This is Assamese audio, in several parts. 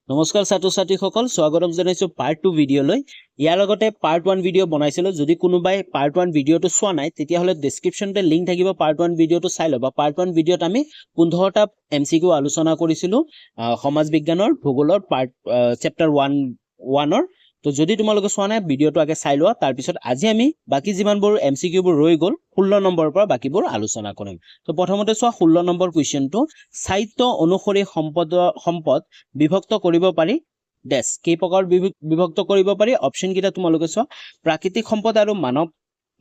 নমস্কাৰ ছাত্ৰ ছাত্ৰীসকল স্বাগতম জনাইছো পাৰ্ট 2 ভিডিঅলৈ ইয়াৰ লগতে পাৰ্ট 1 ভিডিঅ বনাইছিলো যদি কোনোবাই পাৰ্ট 1 ভিডিঅটো চোৱা নাই তেতিয়া হলে ডেসক্ৰিপচনতে লিংক থাকিব পাৰ্ট 1 ভিডিঅটো চাই লবা পাৰ্ট 1 ভিডিঅত আমি 15টা এমসিকিউ আলোচনা কৰিছিলো সমাজ বিজ্ঞানৰ ভূগোলৰ পাৰ্ট চেপ্টাৰ 1 ৰ তো যদি তোমালোকে চোৱা নাই ভিডিঅটো আগে চাই লোৱা তাৰ পিছত আজি আমি বাকি যিমানবোৰ এমসিকিউ বোৰ ৰৈ গল 16 নম্বৰৰ পৰা বাকিবোৰ আলোচনা কৰিম তো প্ৰথমতে চোৱা 16 নম্বৰ কোৱেশ্চনটো সাহিত্য অনুসৰি সম্পদ বিভক্ত কৰিব পাৰি ডেস কেই প্ৰকাৰ বিভক্ত কৰিব পাৰি অপচন কিটা তোমালোকে চোৱা প্ৰাকৃতিক সম্পদ আৰু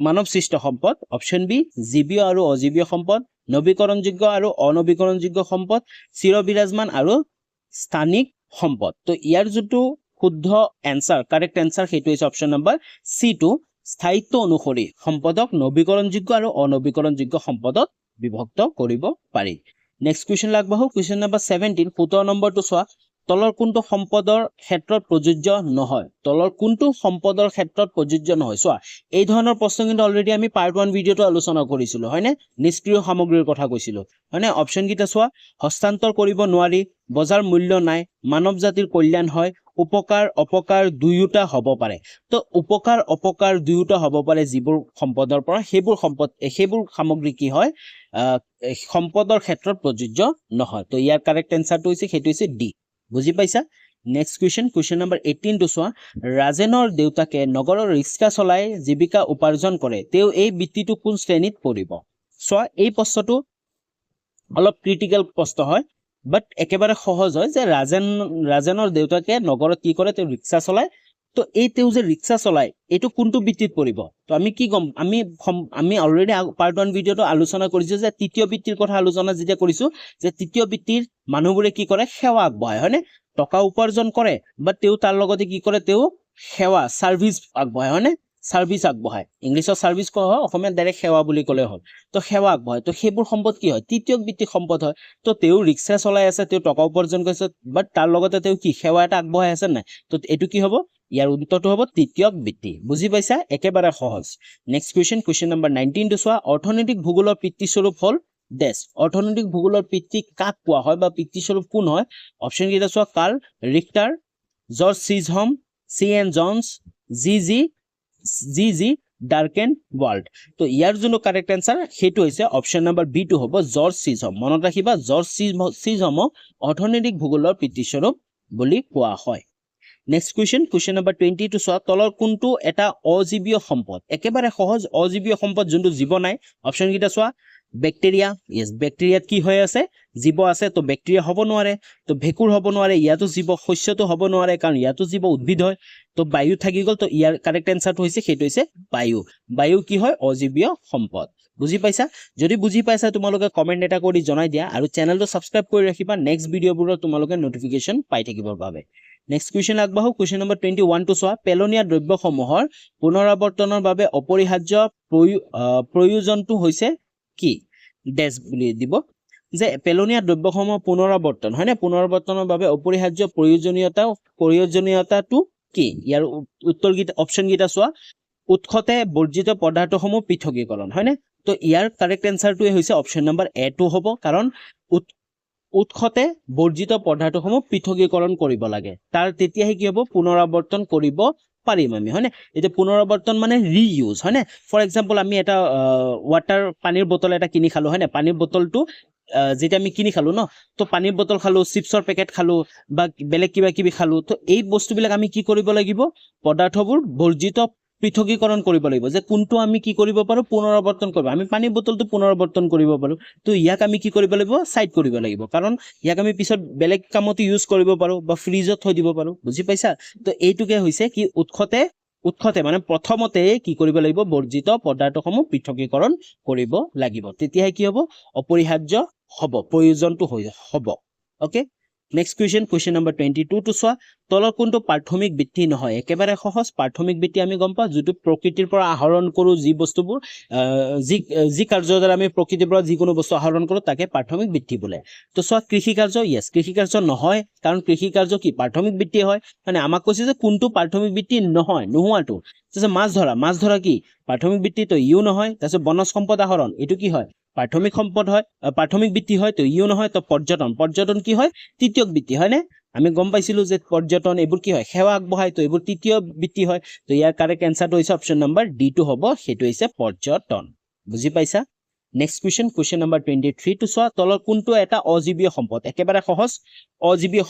মানৱ সৃষ্ট সম্পদ অপচন বি জীৱীয় আৰু অজীৱীয় সম্পদ নৱীকৰণযোগ্য আৰু অনৱীকৰণযোগ্য সম্পদ চিৰবিৰাজমান আৰু স্থানিক সম্পদ তো ইয়াৰ যেটো শুদ্ধ এনসাৰ কাৰেক্ট এনসাৰ হেতু হৈছে অপচন নম্বৰ C2 স্থায়িত্ব অনুসৰি সম্পদক নৱীকৰণযোগ্য আৰু অনৱীকৰণযোগ্য সম্পদত বিভক্ত কৰিব পাৰি নেক্সট কোৱেশ্চন লাগবাহু কোৱেশ্চন নম্বৰ 17 17 নম্বৰটো চোৱা তলৰ কোনটো সম্পদৰ ক্ষেত্ৰত প্ৰযোজ্য নহয় তলৰ কোনটো সম্পদৰ ক্ষেত্ৰত প্ৰযোজ্য নহয় চোৱা এই ধৰণৰ প্ৰশ্ন কিন্তু অলৰেডি আমি পাৰ্ট 1 ভিডিঅটো আলোচনা কৰিছিলো হয়নে নিষ্ক্ৰিয় সামগ্ৰীৰ কথা কৈছিলো হয়নে অপচন কিটা চোৱা হস্তান্তৰ কৰিব নোৱাৰি বজাৰ মূল্য নাই মানৱ জাতিৰ কল্যাণ হয় উপকাৰ অপকাৰ দুয়োটা হ'ব পাৰে তো উপকাৰ অপকাৰ দুয়োটা হ'ব পাৰে যিবোৰ সম্পদৰ পৰা সেইবোৰ সামগ্ৰী কি হয় সম্পদৰ ক্ষেত্ৰত প্ৰযোজ্য নহয় তো ইয়াৰ কাৰেক্ট এনসাৰটো হৈছে হেতু হৈছে ডি বুজি পাইছা নেক্সট কোৱেশ্চন নম্বৰ 18 টো চোৱা ৰাজেনৰ দেউতাকে নগৰৰ ৰিক্সা চলাই জীৱিকা উপাৰ্জন কৰে তেওঁ এই বৃত্তিটো কোন শ্ৰেণীত পৰিব চোৱা এই প্ৰশ্নটো অলপ ক্ৰিটিক্যাল প্ৰশ্ন হয় বাট একেবাৰে সহজ হয় যে ৰাজেনৰ দেউতাকে নগৰত কি কৰে তেওঁ ৰিক্সা চলায় তো এই তেওঁ যে ৰিক্সা চলায় এটো কোনটো বৃত্তিত পৰিব তো আমি কি গম আমি অলৰেডি পাৰ্ট 1 ভিডিঅটো আলোচনা কৰিছো যে তৃতীয় বৃত্তিৰ কথা আলোচনা যেতিয়া কৰিছো যে তৃতীয় বৃত্তিৰ মানুহবোৰে কি কৰে সেৱা আগবঢ়ায় হয়নে টকা উপাৰ্জন কৰে বাট তেওঁ তাৰ লগতে কি কৰে তেওঁ সেৱা সাৰ্ভিস আগবঢ়ায় হয়নে সাৰ্ভিস আগবঢ়ায় ইংলিশৰ সাৰ্ভিস কয় অসমীয়াত ডাইৰেক্ট সেৱা বুলি ক'লে হ'ল তো সেৱা আগবঢ়ায় তো সেইবোৰ সম্পদ কি হয় তৃতীয় বৃত্তিৰ সম্পদ হয় তো তেওঁ ৰিক্সা চলাই আছে তেওঁ টকা উপাৰ্জন কৰিছে বাট তাৰ লগতে তেওঁ কি সেৱা এটা আগবঢ়ায় আছে নাই তো এটো কি হ'ব ইয়াৰ উত্তৰটো হ'ব তৃতীয় বৃত্তি বুজি পাইছা একেবাৰে সহজ নেক্সট কোৱেশ্চন নম্বৰ 19 টো চোৱা অৰ্থনৈতিক ভূগোলৰ পিতৃ স্বৰূপ হ'ল ডেস অৰ্থনৈতিক ভূগোলৰ পিতৃ কাক কোৱা হয় বা পিতৃ স্বৰূপ কোন হয় অপচন কিটা চোৱা কাৰ্ল ৰিক্টাৰ জৰ্জ চিজহম C.N. জনস জি ডাৰ্কেন ৱাল্ড তো ইয়াৰ যোনটো কাৰেক্ট এনসাৰ হেতু হৈছে অপচন নম্বৰ বি টো হ'ব জৰ্জ চিজহম মনত ৰাখিবা জৰ্জ চিজহমক অৰ্থনৈতিক ভূগোলৰ পিতৃ স্বৰূপ বুলি কোৱা হয় নেক্সট কোৱেশ্চন নম্বৰ 20 টো চোৱা তলৰ কোনটো এটা অজীৱীয় সম্পদ একেবাৰে সহজ অজীৱীয় সম্পদ যোনটো জীৱ নাই অপচন কিটা চোৱা ব্যাকটেৰিয়া ইয়েস ব্যাকটেৰিয়াত কি হৈ আছে জীৱ আছে তো ব্যাকটেৰিয়া হ'ব নোৱাৰে তো ভেকুৰ হ'ব নোৱাৰে ইয়াতো জীৱ শস্যটো হ'ব নোৱাৰে কাৰণ ইয়াতো জীৱ উদ্ভিদ হয় তো বায়ু থাকি গল তো ইয়াৰ কাৰেক্ট এনসাৰটো হৈছে হেতু হৈছে বায়ু কি হয় অজীৱীয় সম্পদ বুজি পাইছা যদি বুজি পাইছা তোমালোকে কমেন্ট এটা কৰি জনাই দিয়া আৰু চেনেলটো সাবস্ক্ৰাইব কৰি ৰাখিবা নেক্সট ভিডিঅ'বোৰৰ তোমালোকে নটিফিকেশন পাই থাকিবৰ বাবে নেক্সট কোৱেশ্চন আগবাহু কোৱেশ্চন নম্বৰ 21 টো চোৱা পেলনীয়া দ্ৰব্যসমূহৰ পুনৰাৱৰ্তনৰ বাবে অপৰিহাৰ্য প্ৰয়োজনটো হৈছে কি ডেস বুলি দিব যে পেলনীয়া দ্ৰব্যসমূহ পুনৰাৱৰ্তন হয়নে পুনৰাৱৰ্তনৰ বাবে অপৰিহাৰ্য প্ৰয়োজনীয়তাটো কি ইয়াৰ উত্তৰ কিটা অপচন কিটা চোৱা উৎসতে বৰ্জিত পদাৰ্থসমূহ পৃথকীকৰণ হয়নে তো ইয়াৰ কাৰেক্ট এনসাৰটোৱে হৈছে অপচন নম্বৰ এ টো হ'ব কাৰণ উৎসতে বৰ্জিত পদাৰ্থসমূহ পৃথকীকৰণ কৰিব লাগে তাৰ তেতিয়াহে কি হ'ব পুনৰাৱৰ্তন কৰিব পাৰিম আমি হয়নে এটা পুনৰাৱৰ্তন মানে ৰিইউজ হয়নে ফৰ এক্সাম্পল আমি এটা ওয়াটাৰ পানীৰ বটল এটা কিনি খালো হয়নে পানীৰ বটলটো যেটা আমি কিনি খালো ন তো পানীৰ বটল খালো চিপছৰ পেকেট খালো বা বেলেগ কিবা কিবি খালো তো এই বস্তুবিলাক আমি কি কৰিব লাগিব পদাৰ্থবোৰ বৰ্জিত পৃথকীকৰণ কৰিব লাগিব যে কোনটো আমি কি কৰিব পাৰো পুনৰাৱৰ্তন কৰিব আমি পানীৰ বটলটো পুনৰাৱৰ্তন কৰিব পাৰো তো ইয়াক আমি কি কৰিব লাগিব সাইড কৰিব লাগিব কাৰণ ইয়াক আমি পিছত বেলেগ কামত ইউজ কৰিব পাৰো বা ফ্ৰিজত থৈ দিব পাৰো বুজি পাইছা তো এইটোকে হৈছে কি উৎসতে মানে প্ৰথমতে কি কৰিব লাগিব বৰ্জিত পদাৰ্থসমূহ পৃথকীকৰণ কৰিব লাগিব তেতিয়াহে কি হ'ব অপৰিহাৰ্য হ'ব প্ৰয়োজনটো হ'ব ওকে নেক্সট কোৱেশ্চন নম্বৰ 22 টো চোৱা তলৰ কোনটো প্ৰাথমিক বৃত্তি নহয় একেবাৰে সহজ প্ৰাথমিক বৃত্তি আমি গম পাওঁ যেটো প্ৰকৃতিৰ পৰা আহৰণ কৰো যি বস্তুবোৰ যি কাৰ্যৰ দ্বাৰা আমি প্ৰকৃতিৰ পৰা যিকোনো বস্তু আহৰণ কৰো তাকে প্ৰাথমিক বৃত্তি বোলে তো চোৱা কৃষি কাৰ্য ইয়েস কৃষি কাৰ্য নহয় কাৰণ কৃষি কাৰ্য কি প্ৰাথমিক বৃত্তি হয় মানে আমাক কৈছে যে কোনটো প্ৰাথমিক বৃত্তি নহয় নোহোৱাটো তাৰপিছত মাছ ধৰা কি প্ৰাথমিক বৃত্তি তো ইউ নহয় তাৰপিছত বনজ সম্পদ আহৰণ এটো কি হয় প্ৰাথমিক সম্পদ হয় প্ৰাথমিক বৃত্তি হয় তো ইও নহয় তো পৰ্যটন কি হয় তৃতীয়ক বৃত্তি হয় নে আমি গম পাইছিলো যে পৰ্যটন এইবোৰ কি হয় সেৱা আগবঢ়ায় তো এইবোৰ তৃতীয় বৃত্তি হয় তো ইয়াৰ কাৰেক্ট এনসাৰটো হৈছে অপচন নম্বৰ ডি টো হ'ব সেইটো হৈছে পৰ্যটন বুজি পাইছা নেক্সট কুৱেশ্যন নম্বৰ 23 টো চোৱা তলৰ কোনটো এটা অজীৱীয় সম্পদ একেবাৰে সহজ অজীৱীয়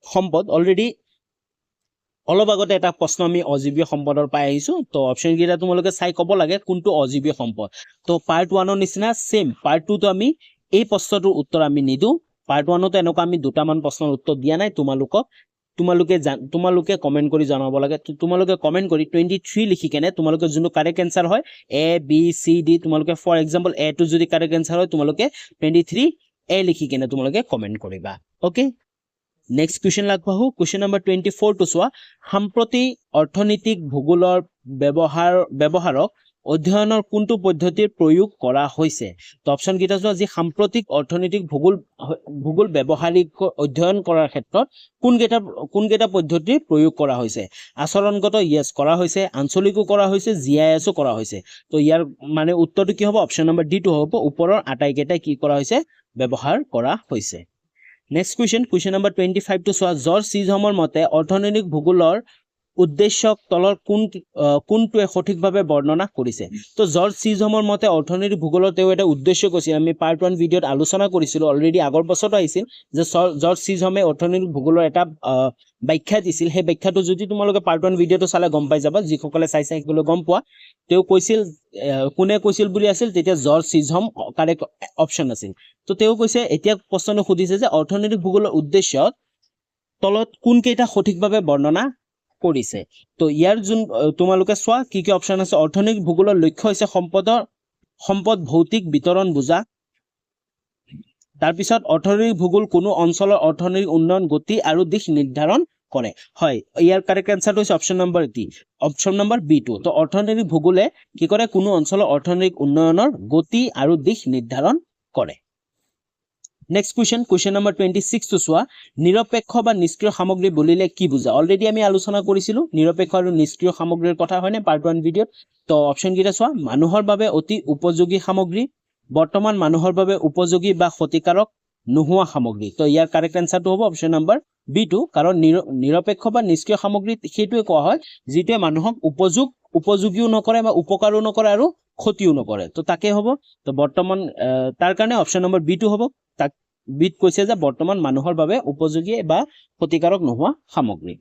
সম্পদ অলৰেডি অলপ আগতে এটা প্ৰশ্ন আমি অজীৱীয় সম্পদৰ পাই আহিছো তো অপচন কেইটা তোমালোকে চাই ক'ব লাগে কোনটো অজীৱীয় সম্পদ তো পাৰ্ট 1 ৰ নিচিনা সেম পাৰ্ট 2 তো আমি এই প্ৰশ্নটোৰ উত্তৰ আমি নিদু পাৰ্ট 1 তো এনেকুৱা আমি দুটামান প্ৰশ্নৰ উত্তৰ দিয়া নাই তোমালোকে কমেন্ট কৰি জনাব লাগে তোমালোকে কমেন্ট কৰি 23 লিখি কেনে তোমালোকে যোনটো কাৰেক্ট এনসাৰ হয় এ বি সি ডি তোমালোকে ফৰ এক্সাম্পল এ টো যদি কাৰেক্ট এনসাৰ হয় তোমালোকে 23 এ লিখি কেনে তোমালোকে কমেন্ট কৰিবা ওকে নেক্সট কুৱেশ্যন লাগবাহু কুৱেশ্যন নম্বৰ 24 টো চোৱা সাম্প্ৰতিক অৰ্থনৈতিক ভূগোলৰ ব্যৱহাৰক অধ্যয়নৰ কোনটো পদ্ধতিৰ প্ৰয়োগ কৰা হৈছে তো অপচন কেইটা চোৱা যি সাম্প্ৰতিক অৰ্থনৈতিক ভূগোল ব্যৱহাৰিক অধ্যয়ন কৰাৰ ক্ষেত্ৰত কোনকেইটা পদ্ধতিৰ প্ৰয়োগ কৰা হৈছে আচৰণগত ইয়েস কৰা হৈছে আঞ্চলিকো কৰা হৈছে জিআইএসও কৰা হৈছে তো ইয়াৰ মানে উত্তৰটো কি হ'ব অপচন নম্বৰ ডি টো হ'ব ওপৰৰ আটাইকেইটা কি কৰা হৈছে ব্যৱহাৰ কৰা হৈছে নেক্সট কুৱেশ্যন নম্বৰ 25 টো চোৱা জৰ্জ চিজহমৰ মতে অৰ্থনৈতিক ভূগোলৰ উদ্দেশ্যক তলৰ কোনটোৱে সঠিকভাৱে বৰ্ণনা কৰিছে তো জৰ্জ চিজহমৰ মতে অৰ্থনৈতিক ভূগোলৰ তেওঁ এটা উদ্দেশ্য কৈছিল আমি পাৰ্ট 1 ভিডিঅ'ত আলোচনা কৰিছিলো অলৰেডি আগৰ বছৰটো আহিছিল যে জৰ্জ চিজহমে অৰ্থনৈতিক ভূগোলৰ এটা ব্যাখ্যা দিছিল সেই ব্যাখ্যাটো যদি তোমালোকে পাৰ্ট 1 ভিডিঅ'টো চালে গম পাই যাবা যিসকলে চাইছে সেইসকলে গম পোৱা তেওঁ কৈছিল কোনে কৈছিল বুলি আছিল তেতিয়া জৰ্জ চিজহম কাৰেক্ট অপচন আছিল তো তেওঁ কৈছে এতিয়া প্ৰশ্নটো সুধিছে যে অৰ্থনৈতিক ভূগোলৰ উদ্দেশ্যত তলত কোনকেইটা সঠিকভাৱে বৰ্ণনা কৰিছে তো ইয়াৰ যোন তোমালোকে চোৱা কি অপচন আছে অৰ্থনৈতিক ভূগোলৰ লক্ষ্য হৈছে সম্পদ ভৌতিক বিতৰণ বুজা তাৰ পিছত অৰ্থনৈতিক ভূগোল কোনো অঞ্চলৰ অৰ্থনৈতিক উন্নয়ন গতি আৰু দিশ নিৰ্ধাৰণ কৰে হয় ইয়াৰ কাৰেক্ট এনসাৰটো হৈছে অপচন নম্বৰ বি2 তো অৰ্থনৈতিক ভূগোলে কি কৰে কোনো অঞ্চলৰ অৰ্থনৈতিক উন্নয়নৰ গতি আৰু দিশ নিৰ্ধাৰণ কৰে নেক্সট কুৱেশ্যন নম্বৰ 26 টো চোৱা নিৰপেক্ষ বা নিষ্ক্ৰিয় সামগ্ৰী বুলিলে কি বুজা অলৰেডি আমি আলোচনা কৰিছিলো নিৰপেক্ষ আৰু নিষ্ক্ৰিয় সামগ্ৰীৰ কথা হয়নে পাৰ্ট 1 ভিডিঅ'ত তো অপচন কেইটা চোৱা মানুহৰ বাবে অতি উপযোগী সামগ্ৰী বৰ্তমান মানুহৰ বাবে উপযোগী বা ক্ষতিকাৰক নোহোৱা সামগ্ৰী তো ইয়াৰ কাৰেক্ট এনসাৰটো হ'ব অপচন নম্বৰ বি2 কাৰণ নিৰপেক্ষ বা নিষ্ক্ৰিয় সামগ্ৰী সেইটোৱে কোৱা হয় যিটোৱে মানুহক উপযোগীও নকৰে বা উপকাৰো নকৰে আৰু ক্ষতিও নকৰে তো তাকে হ'ব তো বৰ্তমান তাৰ কাৰণে অপচন নম্বৰ বি2 হ'ব তাক বিট কৈছে যে বৰ্তমান মানুহৰ বাবে উপযোগী বা ক্ষতিকাৰক নোহোৱা সামগ্ৰী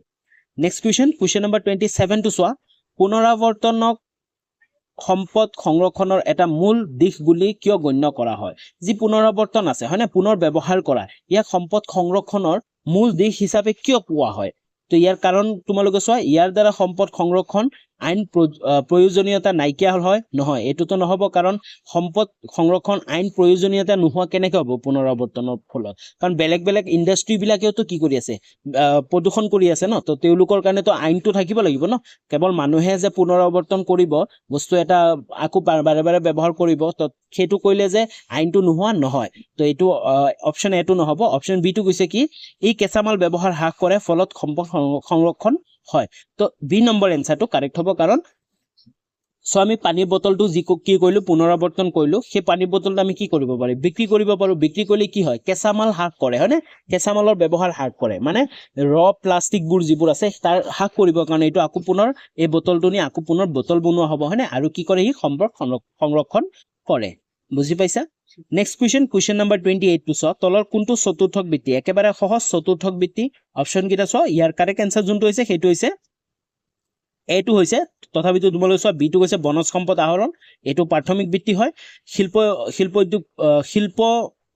নেক্সট কুৱেশ্যন নম্বৰ 27 টো চোৱা পুনৰাৱৰ্তনক সম্পদ সংৰক্ষণৰ এটা মূল দিশ বুলি কিয় গণ্য কৰা হয় যি পুনৰাৱৰ্তন আছে হয়নে পুনৰ ব্যৱহাৰ কৰা ইয়াক সম্পদ সংৰক্ষণৰ মূল দিশ হিচাপে কিয় কোৱা হয় তো ইয়াৰ কাৰণ তোমালোকে চোৱা ইয়াৰ দ্বাৰা সম্পদ সংৰক্ষণ আইন প্ৰয়োজনীয়তা নাইকিয়া হয় নহয় এটোতো নহব কাৰণ সম্পদ সংৰক্ষণ আইন প্ৰয়োজনীয়তা নোহোৱা কেনেকৈ হ'ব পুনৰাৱৰ্তনৰ ফলত কাৰণ বেলেগ ইন্ডাষ্ট্ৰি বিলাকেও তো কি কৰি আছে প্ৰদূষণ কৰি আছে ন তো তেওঁলোকৰ কাৰণে তো আইনটো থাকিব লাগিব ন কেৱল মানুহে যে পুনৰাৱৰ্তন কৰিব বস্তু এটা আকৌ বাৰে ব্যৱহাৰ কৰিব তো সেইটো কইলে যে আইনটো নোহোৱা নহয় তো এইটো অপচন এ টো নহব অপচন বি টো কৈছে কি এই কেঁচামাল ব্যৱহাৰ হ্ৰাস কৰে ফলত সম্পদ সংৰক্ষণ হয় তো বি নম্বৰ এনসাৰটো কাৰেক্ট হ'ব কাৰণ সো আমি পানীৰ বটলটো যি কি কইলো পুনৰাৱৰ্তন কইলো সেই পানীৰ বটলটো আমি কি কৰিব পাৰি বিক্ৰী কৰিব পাৰো বিক্ৰী কৰিলে কি হয় কেঁচামাল হ্ৰাস কৰে হয়নে কেঁচামালৰ ব্যৱহাৰ হ্ৰাস কৰে মানে প্লাষ্টিক বোৰ যিবোৰ আছে তাৰ হ্ৰাস কৰিবৰ কাৰণে এইটো আকৌ পুনৰ এই বটলটো নি আকৌ পুনৰ বটল বনোৱা হ'ব হয়নে আৰু কি কৰে ই সম্পদ সংৰক্ষণ কৰে বুজি পাইছা নেক্সট কুৱেশ্যন নম্বৰ 28 টো চোৱা তলৰ কোনটো চতুৰ্থক বৃত্তি একেবাৰে সহজ চতুৰ্থক বৃত্তি অপচন কেইটা চোৱা ইয়াৰ কাৰেক্ট এনসাৰ যোনটো হৈছে সেইটো হৈছে এটো হৈছে তথাপিতো তোমালোকে চোৱা বিটো হৈছে বনজ সম্পদ আহৰণ এটো প্ৰাথমিক বৃত্তি হয় শিল্প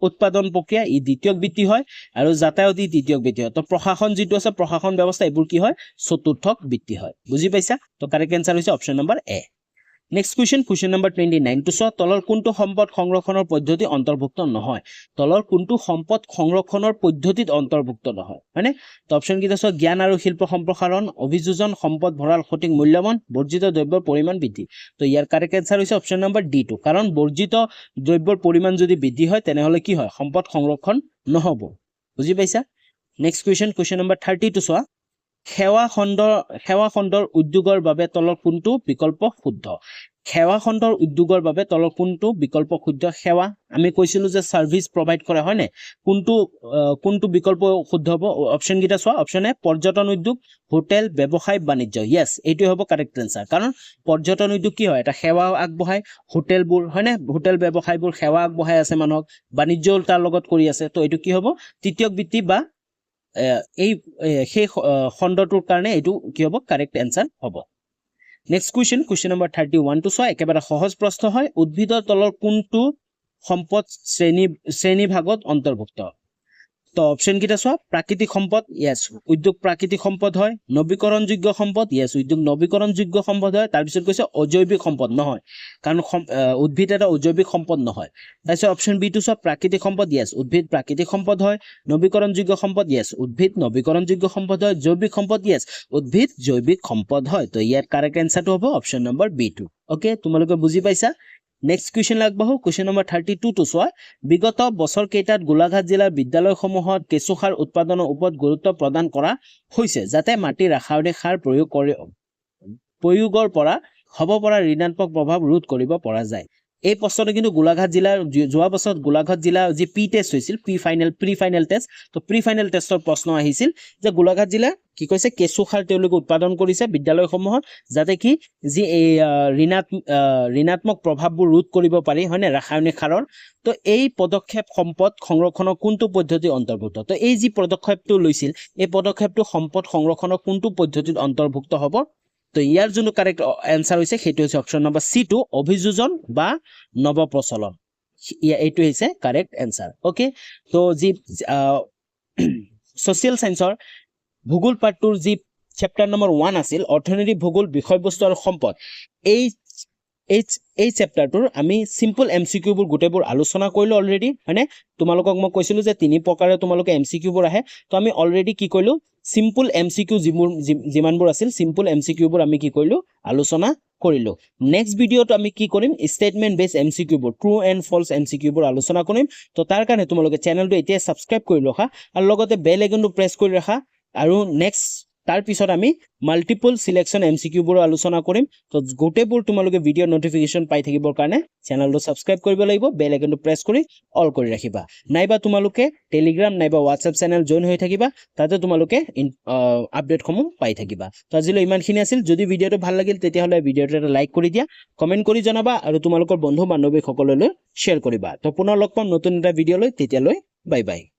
উৎপাদন প্ৰক্ৰিয়া ই দ্বিতীয়ক বৃত্তি হয় আৰু যাতায়াত ই তৃতীয়ক বৃত্তি হয় তো প্ৰশাসন যিটো আছে প্ৰশাসন ব্যৱস্থা এইবোৰ কি হয় চতুৰ্থক বৃত্তি হয় বুজি পাইছা তো কাৰেক্ট এনসাৰ হৈছে অপচন নম্বৰ এ নেক্সট কুৱেশ্যন নম্বৰ 29 টো চোৱা তলৰ কোনটো সম্পদ সংৰক্ষণৰ পদ্ধতি অন্তৰ্ভুক্ত নহয় তলৰ কোনটো সম্পদ সংৰক্ষণৰ পদ্ধতিত অন্তৰ্ভুক্ত নহয় মানে তো অপচন কেইটা চোৱা জ্ঞান আৰু শিল্প সম্প্ৰসাৰণ অভিযোজন সম্পদ ভঁৰাল সঠিক মূল্যৱান বৰ্জিত দ্ৰব্যৰ পৰিমাণ বৃদ্ধি তো ইয়াৰ কাৰেক্ট এনসাৰ হৈছে অপচন নম্বৰ ডি টো কাৰণ বৰ্জিত দ্ৰব্যৰ পৰিমাণ যদি বৃদ্ধি হয় তেনেহলে কি হয় সম্পদ সংৰক্ষণ নহব বুজি পাইছা নেক্সট কুৱেশ্যন নম্বৰ 30 টো চোৱা সেৱা খণ্ডৰ উদ্যোগৰ বাবে তলৰ কোনটো বিকল্প শুদ্ধ সেৱা খণ্ডৰ উদ্যোগৰ বাবে তলৰ কোনটো বিকল্প শুদ্ধ সেৱা আমি কৈছিলো যে সাৰ্ভিস প্ৰভাইড কৰে হয় নে কোনটো বিকল্প শুদ্ধ হ'ব অপচন গিটা চোৱা অপচন এ পৰ্যটন উদ্যোগ হোটেল ব্যৱসায় বাণিজ্য ইয়েস এইটো হ'ব কাৰেক্ট আনসাৰ কাৰণ পৰ্যটন উদ্যোগ কি হয় এটা সেৱা আগবঢ়ায় হোটেলবোৰ হয় নে হোটেল ব্যৱসায়বোৰ সেৱা আগবঢ়ায় আছে মানুহক বাণিজ্য তাৰ লগত কৰি আছে তো এইটো কি হ'ব তৃতীয় বৃত্তি বা এই সেই খণ্ডটোৰ কাৰণে এইটো কি হ'ব কাৰেক্ট আনসাৰ হ'ব নেক্সট কুৱেশ্যন নম্বৰ 31 টু চোৱা একেবাৰে সহজ প্ৰশ্ন হয় উদ্ভিদৰ তলৰ কোনটো সম্পদ শ্ৰেণী ভাগত অন্তৰ্ভুক্ত তো অপচন কিটা চোৱা প্ৰাকৃতিক সম্পদ ইয়েস উদ্যোগ প্ৰাকৃতিক সম্পদ হয় নৱীকৰণযোগ্য সম্পদ ইয়েস উদ্যোগ নৱীকৰণযোগ্য সম্পদ হয় তাৰ পিছত কৈছে অজৈবিক সম্পদ নহয় কাৰণ উদ্ভিদ এটা অজৈবিক সম্পদ নহয় তাৰপিছত অপচন বি টু চোৱা প্ৰাকৃতিক সম্পদ ইয়েস উদ্ভিদ প্ৰাকৃতিক সম্পদ হয় নৱীকৰণযোগ্য সম্পদ ইয়েস উদ্ভিদ নৱীকৰণযোগ্য সম্পদ হয় জৈৱিক সম্পদ ইয়েস উদ্ভিদ জৈৱিক সম্পদ হয় তো ইয়াৰ কাৰেক্ট আনসাৰটো হ'ব অপচন নম্বৰ বি টু ওকে তোমালোকে বুজি পাইছা নেক্সট কুৱেশ্যন লাগবাহু কুৱেশ্যন নম্বৰ 32 টু চোৱা বিগত বছৰ কেইটাত গোলাঘাট জিলাৰ বিদ্যালয়সমূহত কেঁচু সাৰ উৎপাদনৰ ওপৰত গুৰুত্ব প্ৰদান কৰা হৈছে যাতে মাটিৰ ৰাসায়নিক সাৰ প্ৰয়োগৰ পৰা হ'ব পৰা ঋণাত্মক প্ৰভাৱ ৰোধ কৰিব পৰা যায় এই প্ৰশ্নটো কিন্তু গোলাঘাট জিলাৰ যোৱা বছৰত গোলাঘাট জিলা যি পি টেষ্ট হৈছিল প্ৰি ফাইনেল টেষ্ট তো প্ৰি ফাইনেল টেষ্টৰ প্ৰশ্ন আহিছিল যে গোলাঘাট জিলা কি কৈছে কেঁচু সাৰ তেওঁলোকে উৎপাদন কৰিছে বিদ্যালয়সমূহত যাতে কি যি এই ঋণাত্মক প্ৰভাৱবোৰ ৰোধ কৰিব পাৰি হয়নে ৰাসায়নিক সাৰৰ তো এই পদক্ষেপ সম্পদ সংৰক্ষণৰ কোনটো পদ্ধতি অন্তৰ্ভুক্ত তো এই যি পদক্ষেপটো লৈছিল এই পদক্ষেপটো সম্পদ সংৰক্ষণৰ কোনটো পদ্ধতিত অন্তৰ্ভুক্ত হ'ব তো ইয়াৰ যোনটো কাৰেক্ট আনসাৰ হৈছে সেইটো হৈছে অপচন নম্বৰ সি টু অভিযোজন বা নৱপ্ৰচলন এইটো হৈছে কাৰেক্ট আনসাৰ ওকে তো যি সোশ্যাল সায়েন্সৰ ভূগোল পাঠটোৰ যি চেপ্টাৰ নম্বৰ 1 আছিল অৰ্থনৈতিক ভূগোল বিষয়বস্তু আৰু সম্পদ এই চেপ্টাৰটোৰ আমি সিম্পল এমসিকিউ বোৰ গোটেইবোৰ আলোচনা কৰিলো অলৰেডি হয়নে তোমালোকক মই কৈছিলো যে তিনি প্ৰকাৰে তোমালোকে এমসিকিউ বোৰ আহে তো আমি অলৰেডি কি কৰিলো সিম্পল এমসিকিউ যিমানবোৰ আছিল সিম্পল এমসিকিউ বোৰ আমি কি কৰিলো আলোচনা কৰিলো নেক্সট ভিডিঅ'ত আমি কি কৰিম স্টেটমেন্ট বেস এমসিকিউ বোৰ ট্ৰু এণ্ড ফলছ এমসিকিউ বোৰ আলোচনা কৰিম তো তাৰ কাৰণে তোমালোকে চেনেলটো এতিয়া সাবস্ক্ৰাইব কৰি ৰখা আৰু লগতে বেল আইকনটো প্ৰেছ কৰি ৰাখা আৰু নেক্সট তাৰ পিছত আমি মাল্টিপল সিলেকশন এমসিকিউ বোৰ আলোচনা কৰিম তো গোটেইবোৰ তোমালোকে ভিডিও নোটিফিকেশন পাই থাকিবৰ কাৰণে চেনেলটো সাবস্ক্ৰাইব কৰিব লাগিব বেল আইকনটো প্ৰেছ কৰি অল কৰি ৰাখিবা নাইবা তোমালোকে টেলিগ্ৰাম নাইবা হোৱাটসঅ্যাপ চেনেল জয়েন হৈ থাকিবা তাতে তোমালোকে আপডেটসমূহ পাই থাকিবা তো আজিলৈ ইমানখিনি আছিল যদি ভিডিওটো ভাল লাগিল তেতিয়াহলে ভিডিওটো এটা লাইক কৰি দিয়া কমেন্ট কৰি জনাবা আৰু তোমালোকৰ বন্ধু বান্ধৱী সকললৈ শ্বেয়াৰ কৰিবা তো পুনৰ লগ পাম নতুন এটা ভিডিও লৈ তেতিয়ালৈ বাই বাই